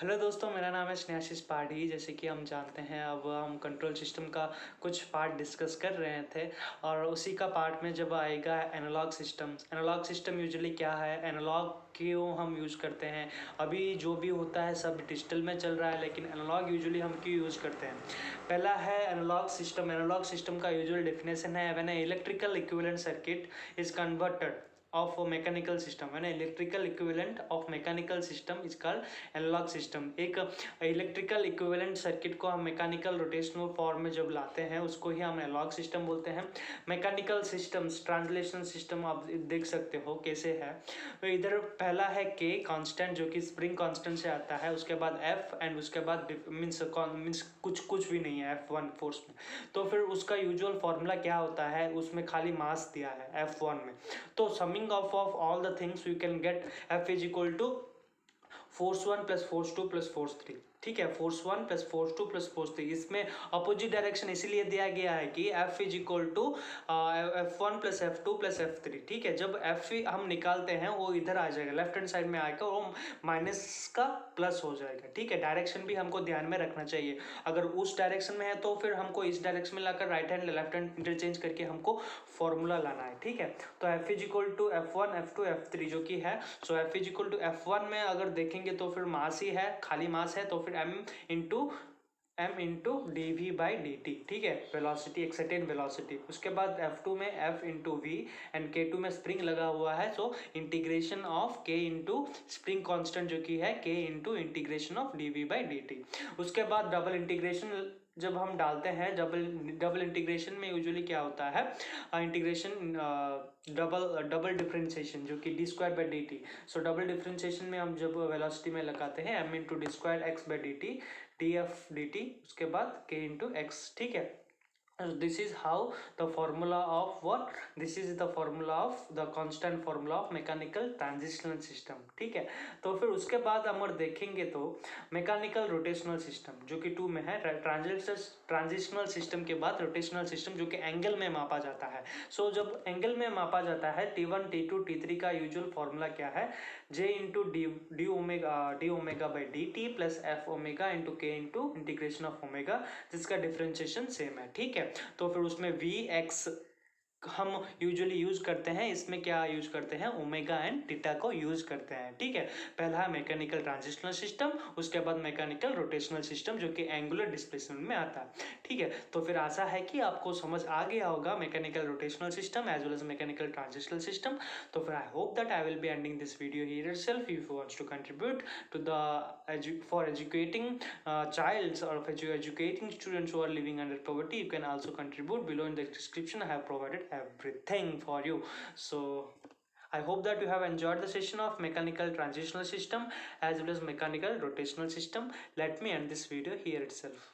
Hello दोस्तों, मेरा नाम है स्नेहाशीष पाठी। जैसे कि हम जानते हैं, अब हम कंट्रोल सिस्टम का कुछ पार्ट डिस्कस कर रहे थे और उसी का पार्ट में जब आएगा analogue system. Analogue system usually क्या है, एनालॉग क्यों हम यूज़ करते हैं। अभी जो भी होता है सब डिजिटल में चल रहा है, लेकिन एनालॉग यूजुअली हम क्यों यूज़ करते हैं। पहला है एनालॉग सिस्टम। एनालॉग सिस्टम का यूजुअल डेफिनेशन है, when electrical equivalent circuit is converted of a mechanical system, when electrical equivalent of mechanical system is called analogue system. एक इलेक्ट्रिकल इक्विवेलेंट सर्किट को हम मैकेनिकल रोटेशनल फॉर्म में जब लाते हैं उसको ही हम एनालॉग सिस्टम बोलते हैं। मैकेनिकल सिस्टम्स ट्रांसलेशन सिस्टम आप देख सकते हो कैसे है। तो इधर पहला है के कांस्टेंट, जो कि स्प्रिंग कांस्टेंट से आता है। उसके बाद एफ एंड उसके बाद मीन्स कुछ भी नहीं है F1 फोर्स में। तो फिर उसका यूजुअल फॉर्मूला क्या होता है, उसमें खाली मास दिया है F1 में। तो summing of all the things you can get F is equal to force 1 plus force 2 plus force 3। ठीक है, force 1 plus force 2 plus force 3। इसमें अपोजिट डायरेक्शन इसीलिए दिया गया है कि F is equal to F1 plus F2 plus F3। ठीक है, जब F हम निकालते हैं वो इधर आ जाएगा, लेफ्ट हैंड साइड में आएगा, वो माइनस का प्लस हो जाएगा। ठीक है, डायरेक्शन भी हमको ध्यान में रखना चाहिए। अगर उस डायरेक्शन में है तो फिर हमको इस डायरेक्शन में लाकर right hand left hand interchange करके हमको फॉर्मूला लाना है। ठीक है, तो F is equal to F1 F2 F3 जो कि है। So F is equal to F1 में अगर देखेंगे तो फिर मास ही है, खाली मास है, तो फिर m into D V by D T. ठीक है, वेलोसिटी, एक सर्टेन वेलोसिटी। उसके बाद F2 में F into we and K2 में स्प्रिंग लगा हुआ है। So integration of K into spring constant जो कि है K into integration of D V by D T. उसके बाद डबल इंटीग्रेशन जब हम डालते हैं, डबल इंटीग्रेशन में यूजुअली क्या होता है, इंटीग्रेशन डबल डिफरेंशिएशन जो कि D square by D T. So double differentiation में हम जब वेलोसिटी में लगाते हैं m into D square x by D T D F D T, उसके बाद k इंटू एक्स। ठीक है, this is how the formula of what, this is the formula of the constant formula of mechanical transitional system। ठीक है, तो फिर उसके बाद हम और देखेंगे तो मैकेनिकल रोटेशनल सिस्टम जो कि 2 में है। ट्रांजिशनल सिस्टम के बाद रोटेशनल सिस्टम जो कि एंगल में मापा जाता है। सो जब एंगल में मापा जाता है T1 T2 T3 का यूजुअल फॉर्मूला क्या है, J into D omega by D T plus F omega into के इंटू इंटीग्रेशन ऑफ ओमेगा, जिसका डिफ्रेंशिएशन सेम है। ठीक है, तो फिर उसमें वी एक्स हम यूजुअली यूज करते हैं, इसमें क्या यूज करते हैं, ओमेगा एंड थीटा को यूज करते हैं। ठीक है, पहला है मैकेनिकल ट्रांजिशनल सिस्टम, उसके बाद मैकेनिकल रोटेशनल सिस्टम जो कि एंगुलर डिस्प्लेसमेंट में आता है। ठीक है, तो फिर आशा है कि आपको समझ आ गया होगा mechanical rotational system as well as mechanical transitional system. तो फिर I hope that I will be ending this video here itself. If you want to contribute to the for educating childs or educating students who are living under poverty, you can also contribute. Below in the description I have provided everything for you. So I hope that you have enjoyed the session of mechanical transitional system as well as mechanical rotational system. Let me end this video here itself.